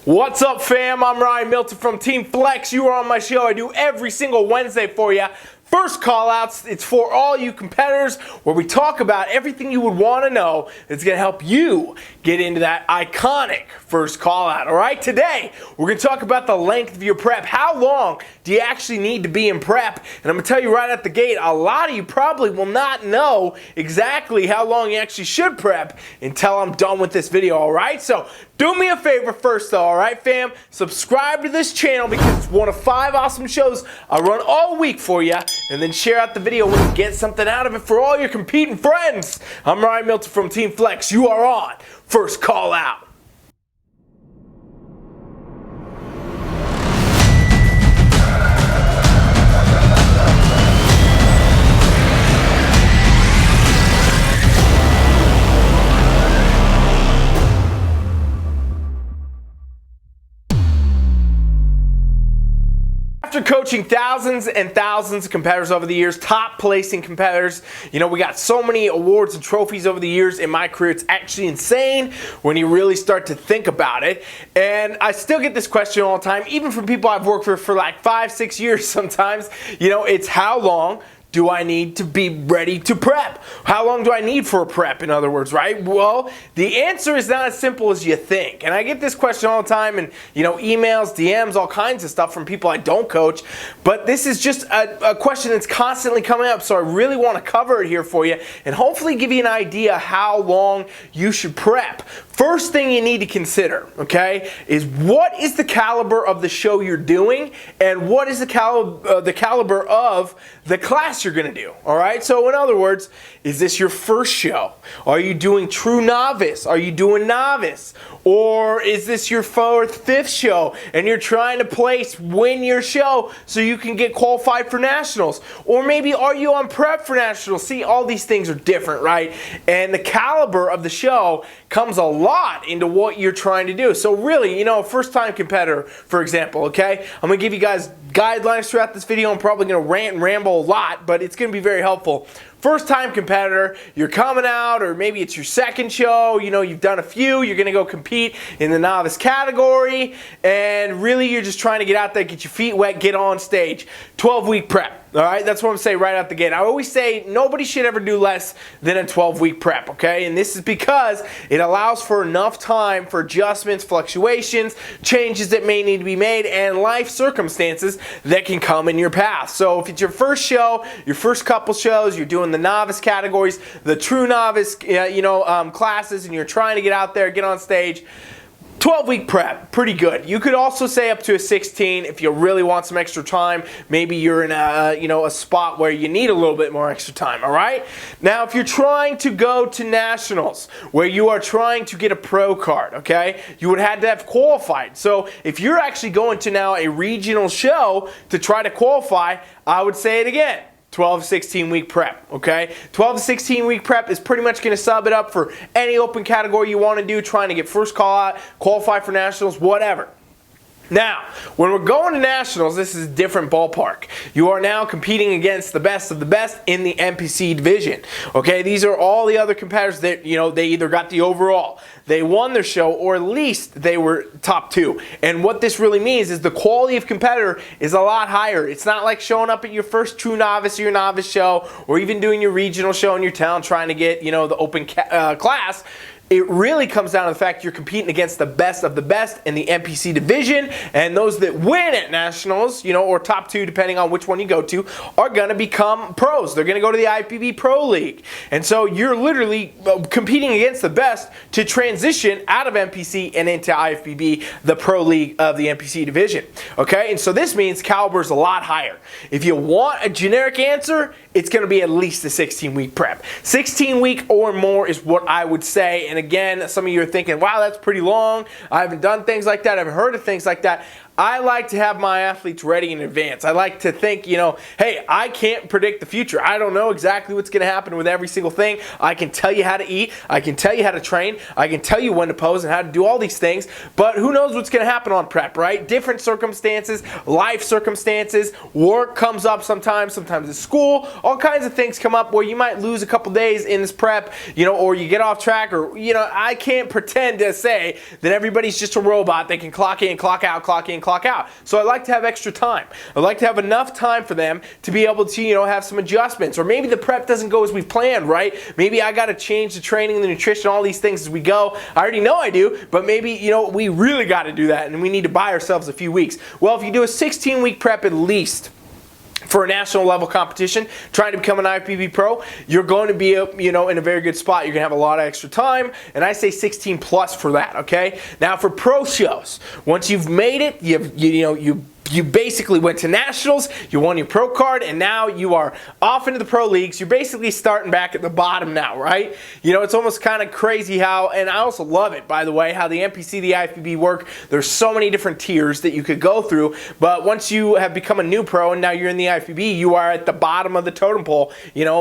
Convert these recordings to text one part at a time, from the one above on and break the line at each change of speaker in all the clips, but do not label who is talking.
What's up, fam? I'm Ryan Milton from TeamFFLEX. You are on my show I do every single Wednesday for you. First Callouts, it's for all you competitors, where we talk about everything you would want to know that's going to help you get into that iconic first callout. All right, today we're going to talk about the length of your prep. How long do you actually need to be in prep? And I'm going to tell you right at the gate, a lot of you probably will not know exactly how long you actually should prep until I'm done with this video. All right, so do me a favor first though, all right, fam? Subscribe to this channel because it's one of 5 awesome shows I run all week for you. And then share out the video when you get something out of it for all your competing friends. I'm Ryan Milton from TeamFFLEX. You are on First Call Out. After coaching thousands and thousands of competitors over the years, top placing competitors, you know, we got so many awards and trophies over the years in my career. It's actually insane when you really start to think about it. And I still get this question all the time, even from people I've worked for like 5-6 years sometimes. You know, it's how long do I need to be ready to prep? How long do I need for a prep, in other words, right? Well, the answer is not as simple as you think. And I get this question all the time in, you know, emails, DMs, all kinds of stuff from people I don't coach. But this is just a question that's constantly coming up. So I really want to cover it here for you and hopefully give you an idea how long you should prep. First thing you need to consider, okay, is what is the caliber of the show you're doing and what is the caliber of the class you're going to do, all right? So in other words, is this your first show? Are you doing true novice? Are you doing novice? Or is this your 4th, 5th show and you're trying to win your show so you can get qualified for nationals? Or maybe are you on prep for nationals? See, all these things are different, right? And the caliber of the show comes a lot into what you're trying to do. So really, you know, a first-time competitor, for example, okay? I'm going to give you guys guidelines throughout this video. I'm probably going to rant and ramble a lot, but it's going to be very helpful. First-time competitor, you're coming out, or maybe it's your 2nd show, you know, you've done a few, you're going to go compete in the novice category, and really you're just trying to get out there, get your feet wet, get on stage. 12-week prep. All right, that's what I'm saying right out the gate. I always say nobody should ever do less than a 12-week prep, okay? And this is because it allows for enough time for adjustments, fluctuations, changes that may need to be made, and life circumstances that can come in your path. So if it's your first show, your first couple shows, you're doing the novice categories, the true novice, classes, and you're trying to get out there, get on stage, 12-week prep, pretty good. You could also say up to a 16 if you really want some extra time. Maybe you're in a spot where you need a little bit more extra time, all right? Now, if you're trying to go to nationals, where you are trying to get a pro card, okay, you would have to have qualified. So if you're actually going to now a regional show to try to qualify, I would say it again. 12 to 16 week prep, okay? 12 to 16 week prep is pretty much going to sub it up for any open category you want to do, trying to get first call out, qualify for nationals, whatever. Now, when we're going to nationals, this is a different ballpark. You are now competing against the best of the best in the NPC division. Okay, these are all the other competitors that, you know, they either got the overall, they won their show, or at least they were top 2. And what this really means is the quality of competitor is a lot higher. It's not like showing up at your first true novice or your novice show, or even doing your regional show in your town trying to get, you know, the open class. It really comes down to the fact you're competing against the best of the best in the NPC division, and those that win at nationals, you know, or top 2, depending on which one you go to, are going to become pros. They're going to go to the IFBB Pro League. And so you're literally competing against the best to transition out of NPC and into IFBB, the Pro League of the NPC division. Okay, and so this means caliber is a lot higher. If you want a generic answer, it's going to be at least a 16-week prep. 16-week or more is what I would say. And again, some of you are thinking, wow, that's pretty long. I haven't done things like that. I haven't heard of things like that. I like to have my athletes ready in advance. I like to think, hey, I can't predict the future. I don't know exactly what's going to happen with every single thing. I can tell you how to eat. I can tell you how to train. I can tell you when to pose and how to do all these things. But who knows what's going to happen on prep, right? Different circumstances, life circumstances, work comes up sometimes it's school. All kinds of things come up where you might lose a couple days in this prep, or you get off track, or, I can't pretend to say that everybody's just a robot. They can clock in, clock out, clock in, clock out. So I like to have extra time. I like to have enough time for them to be able to, have some adjustments. Or maybe the prep doesn't go as we've planned, right? Maybe I got to change the training, the nutrition, all these things as we go. I already know I do, but maybe, we really got to do that and we need to buy ourselves a few weeks. Well, if you do a 16-week prep at least, for a national level competition, trying to become an IFBB pro, you're going to be, in a very good spot. You're going to have a lot of extra time, and I say 16 plus for that, okay? Now for pro shows, once you've made it, you basically went to nationals, you won your pro card, and now you are off into the pro leagues. You're basically starting back at the bottom now, right? It's almost kind of crazy how, and I also love it, by the way, how the NPC, the IFBB work. There's so many different tiers that you could go through, but once you have become a new pro and now you're in the IFBB, you are at the bottom of the totem pole,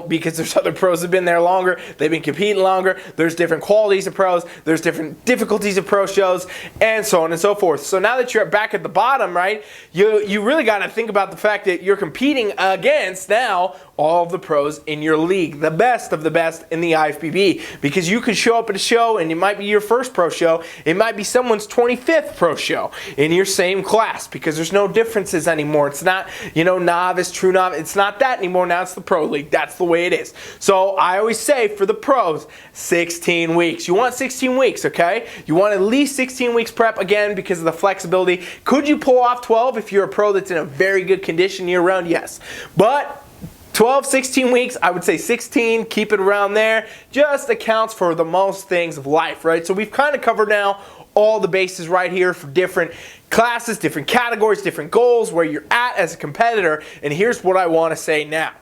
because there's other pros that have been there longer, they've been competing longer, there's different qualities of pros, there's different difficulties of pro shows, and so on and so forth. So now that you're back at the bottom, right, you really got to think about the fact that you're competing against now all of the pros in your league, the best of the best in the IFBB, because you could show up at a show and it might be your first pro show, it might be someone's 25th pro show in your same class, because there's no differences anymore. It's not, novice, true novice, it's not that anymore. Now it's the pro league. That's the way it is. So I always say for the pros, 16 weeks. You want 16 weeks, okay? You want at least 16 weeks prep, again, because of the flexibility. Could you pull off 12 if you're a pro that's in a very good condition year round? Yes. But 12, 16 weeks, I would say 16, keep it around there, just accounts for the most things of life, right? So we've kind of covered now all the bases right here for different classes, different categories, different goals, where you're at as a competitor, and here's what I want to say now.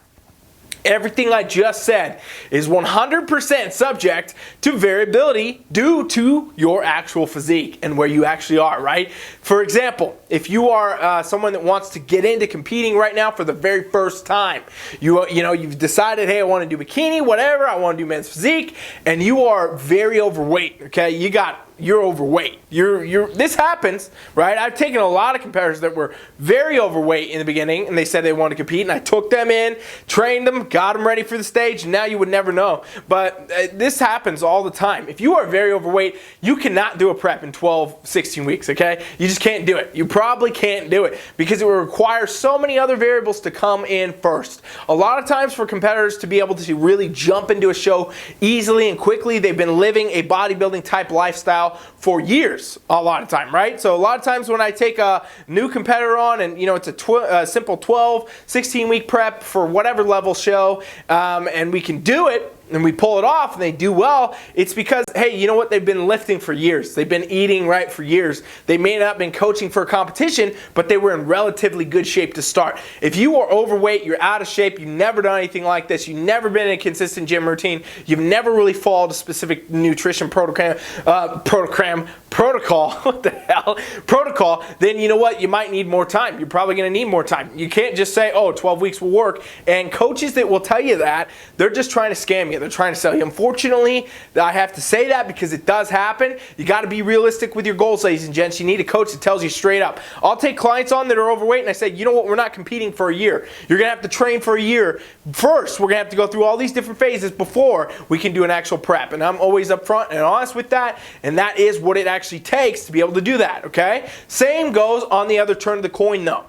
Everything I just said is 100% subject to variability due to your actual physique and where you actually are, right? For example, if you are someone that wants to get into competing right now for the very first time, you've decided, hey, I want to do bikini, whatever, I want to do men's physique, and you are very overweight, okay? You're overweight. This happens, right? I've taken a lot of competitors that were very overweight in the beginning, and they said they wanted to compete, and I took them in, trained them, got them ready for the stage, and now you would never know. But this happens all the time. If you are very overweight, you cannot do a prep in 12, 16 weeks, okay? You just can't do it. You probably can't do it because it will require so many other variables to come in first. A lot of times for competitors to be able to really jump into a show easily and quickly, they've been living a bodybuilding type lifestyle for years a lot of time, right? So a lot of times when I take a new competitor on and it's a simple 12, 16 week prep for whatever level show, and we can do it and we pull it off and they do well, it's because, hey, you know what? They've been lifting for years. They've been eating right for years. They may not have been coaching for a competition, but they were in relatively good shape to start. If you are overweight, you're out of shape, you've never done anything like this, you've never been in a consistent gym routine, you've never really followed a specific nutrition protocol, what the hell, protocol, then you know what? You might need more time. You're probably going to need more time. You can't just say, oh, 12 weeks will work. And coaches that will tell you that, they're just trying to scam you. They're trying to sell you. Unfortunately, I have to say that because it does happen. You got to be realistic with your goals, ladies and gents. You need a coach that tells you straight up. I'll take clients on that are overweight and I say, you know what? We're not competing for a year. You're going to have to train for a year. First, we're going to have to go through all these different phases before we can do an actual prep. And I'm always upfront and honest with that. And that is what it actually takes to be able to do that, okay? Same goes on the other turn of the coin though.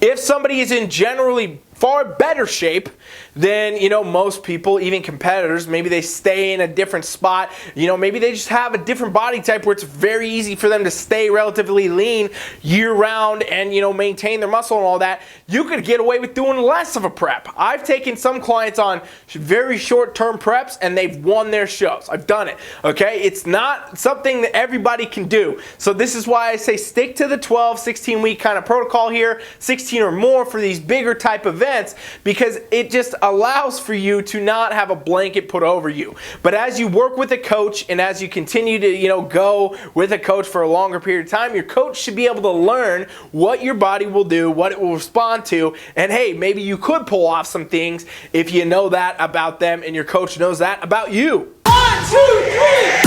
If somebody is in generally far better shape than, most people, even competitors, maybe they stay in a different spot, maybe they just have a different body type where it's very easy for them to stay relatively lean year round and, maintain their muscle and all that, you could get away with doing less of a prep. I've taken some clients on very short-term preps and they've won their shows. I've done it, okay? It's not something that everybody can do. So this is why I say stick to the 12, 16-week kind of protocol here, 16 or more for these bigger type events. sense because it just allows for you to not have a blanket put over you. But as you work with a coach and as you continue to, go with a coach for a longer period of time, your coach should be able to learn what your body will do, what it will respond to, and hey, maybe you could pull off some things if you know that about them and your coach knows that about you. 1, 2,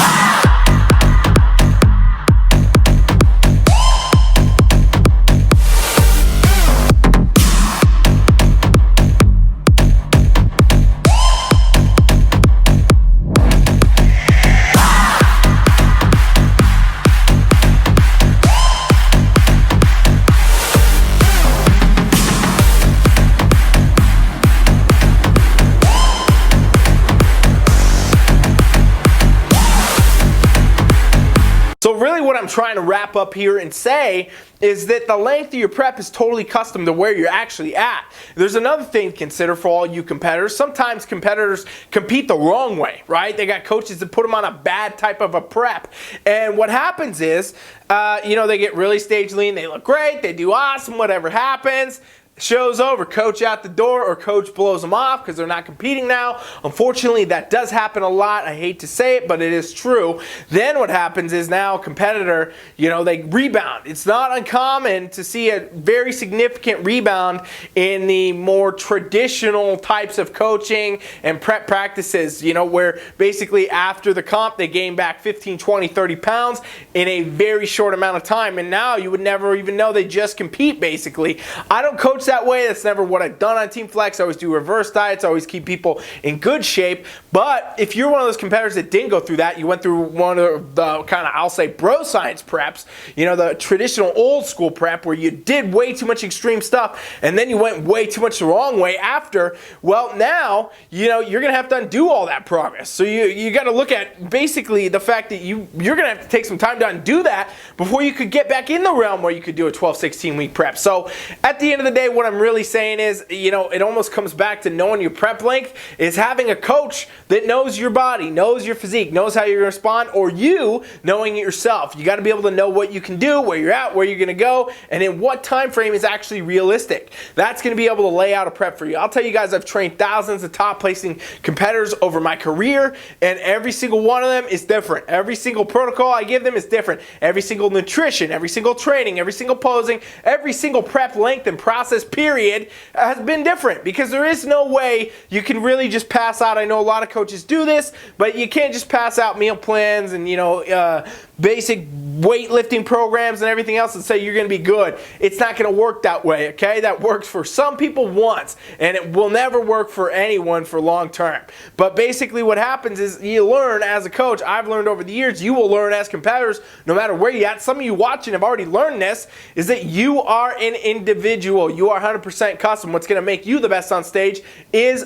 3! So really what I'm trying to wrap up here and say is that the length of your prep is totally custom to where you're actually at. There's another thing to consider for all you competitors. Sometimes competitors compete the wrong way, right? They got coaches that put them on a bad type of a prep. And what happens is, they get really stage lean, they look great, they do awesome, whatever happens. Show's over, coach out the door, or coach blows them off because they're not competing now. Unfortunately, that does happen a lot. I hate to say it, but it is true. Then what happens is now a competitor, they rebound. It's not uncommon to see a very significant rebound in the more traditional types of coaching and prep practices, where basically after the comp, they gain back 15, 20, 30 pounds in a very short amount of time. And now you would never even know they just compete, basically. I don't coach that way. That's never what I've done on TeamFFLEX. I always do reverse diets. I always keep people in good shape. But if you're one of those competitors that didn't go through that, you went through one of the kind of, I'll say, bro science preps, the traditional old school prep where you did way too much extreme stuff and then you went way too much the wrong way after, well, now, you're going to have to undo all that progress. So you got to look at basically the fact that you're going to have to take some time to undo that before you could get back in the realm where you could do a 12, 16 week prep. So at the end of the day, what I'm really saying is, it almost comes back to knowing your prep length is having a coach that knows your body, knows your physique, knows how you're going to respond, or you knowing it yourself. You got to be able to know what you can do, where you're at, where you're going to go, and in what time frame is actually realistic. That's going to be able to lay out a prep for you. I'll tell you guys, I've trained thousands of top placing competitors over my career, and every single one of them is different. Every single protocol I give them is different. Every single nutrition, every single training, every single posing, every single prep length and process period has been different because there is no way you can really just pass out. I know a lot of coaches do this, but you can't just pass out meal plans and basic weightlifting programs and everything else and say you're going to be good. It's not going to work that way, okay? That works for some people once, and it will never work for anyone for long term. But basically what happens is you learn as a coach. I've learned over the years, you will learn as competitors no matter where you're at. Some of you watching have already learned this, is that you are an individual. You are 100% custom. What's going to make you the best on stage is,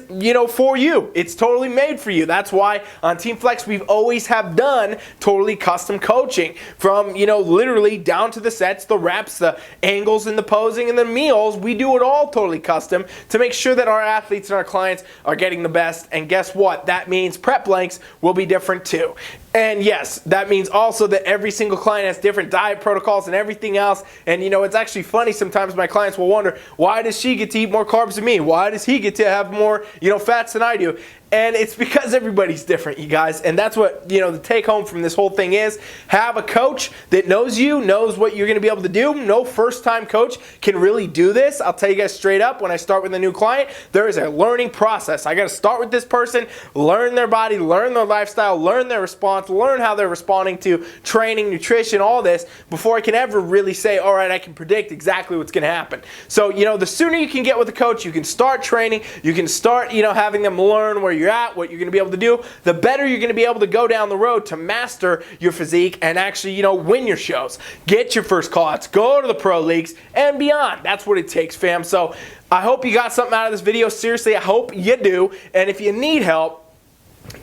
for you. It's totally made for you. That's why on TeamFFLEX we've always have done totally custom coaching from, literally down to the sets, the reps, the angles and the posing and the meals. We do it all totally custom to make sure that our athletes and our clients are getting the best. And guess what? That means prep lengths will be different too. And yes, that means also that every single client has different diet protocols and everything else. And it's actually funny, sometimes my clients will wonder, why does she get to eat more carbs than me? Why does he get to have more, fats than I do? And it's because everybody's different, you guys. And that's what, the take home from this whole thing is, have a coach that knows you, knows what you're going to be able to do. No first-time coach can really do this. I'll tell you guys straight up, when I start with a new client, there is a learning process. I got to start with this person, learn their body, learn their lifestyle, learn their response, learn how they're responding to training, nutrition, all this, before I can ever really say, all right, I can predict exactly what's going to happen. So, the sooner you can get with a coach, you can start training, you can start, having them learn where you're at, what you're going to be able to do, the better you're going to be able to go down the road to master your physique and actually, win your shows. Get your first call-outs, go to the pro leagues and beyond. That's what it takes, fam. So I hope you got something out of this video. Seriously, I hope you do. And if you need help,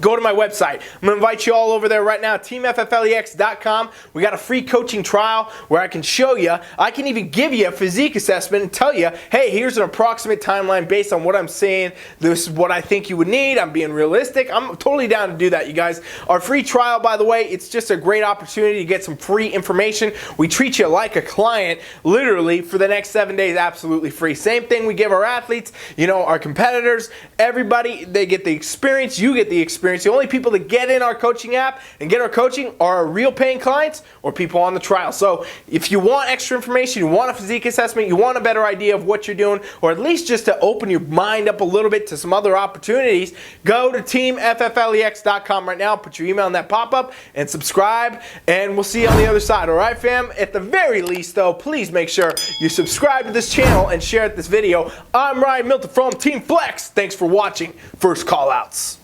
go to my website. I'm going to invite you all over there right now, TeamFFLEX.com. We got a free coaching trial where I can show you, I can even give you a physique assessment and tell you, hey, here's an approximate timeline based on what I'm saying. This is what I think you would need. I'm being realistic. I'm totally down to do that, you guys. Our free trial, by the way, it's just a great opportunity to get some free information. We treat you like a client, literally, for the next 7 days, absolutely free. Same thing we give our athletes, you know, our competitors, everybody, they get the experience, you get the experience. The only people that get in our coaching app and get our coaching are our real paying clients or people on the trial. So if you want extra information, you want a physique assessment, you want a better idea of what you're doing, or at least just to open your mind up a little bit to some other opportunities, go to TeamFFLEX.com right now, put your email in that pop-up, and subscribe, and we'll see you on the other side. All right, fam? At the very least, though, please make sure you subscribe to this channel and share this video. I'm Ryan Milton from TeamFFLEX. Thanks for watching First Callouts.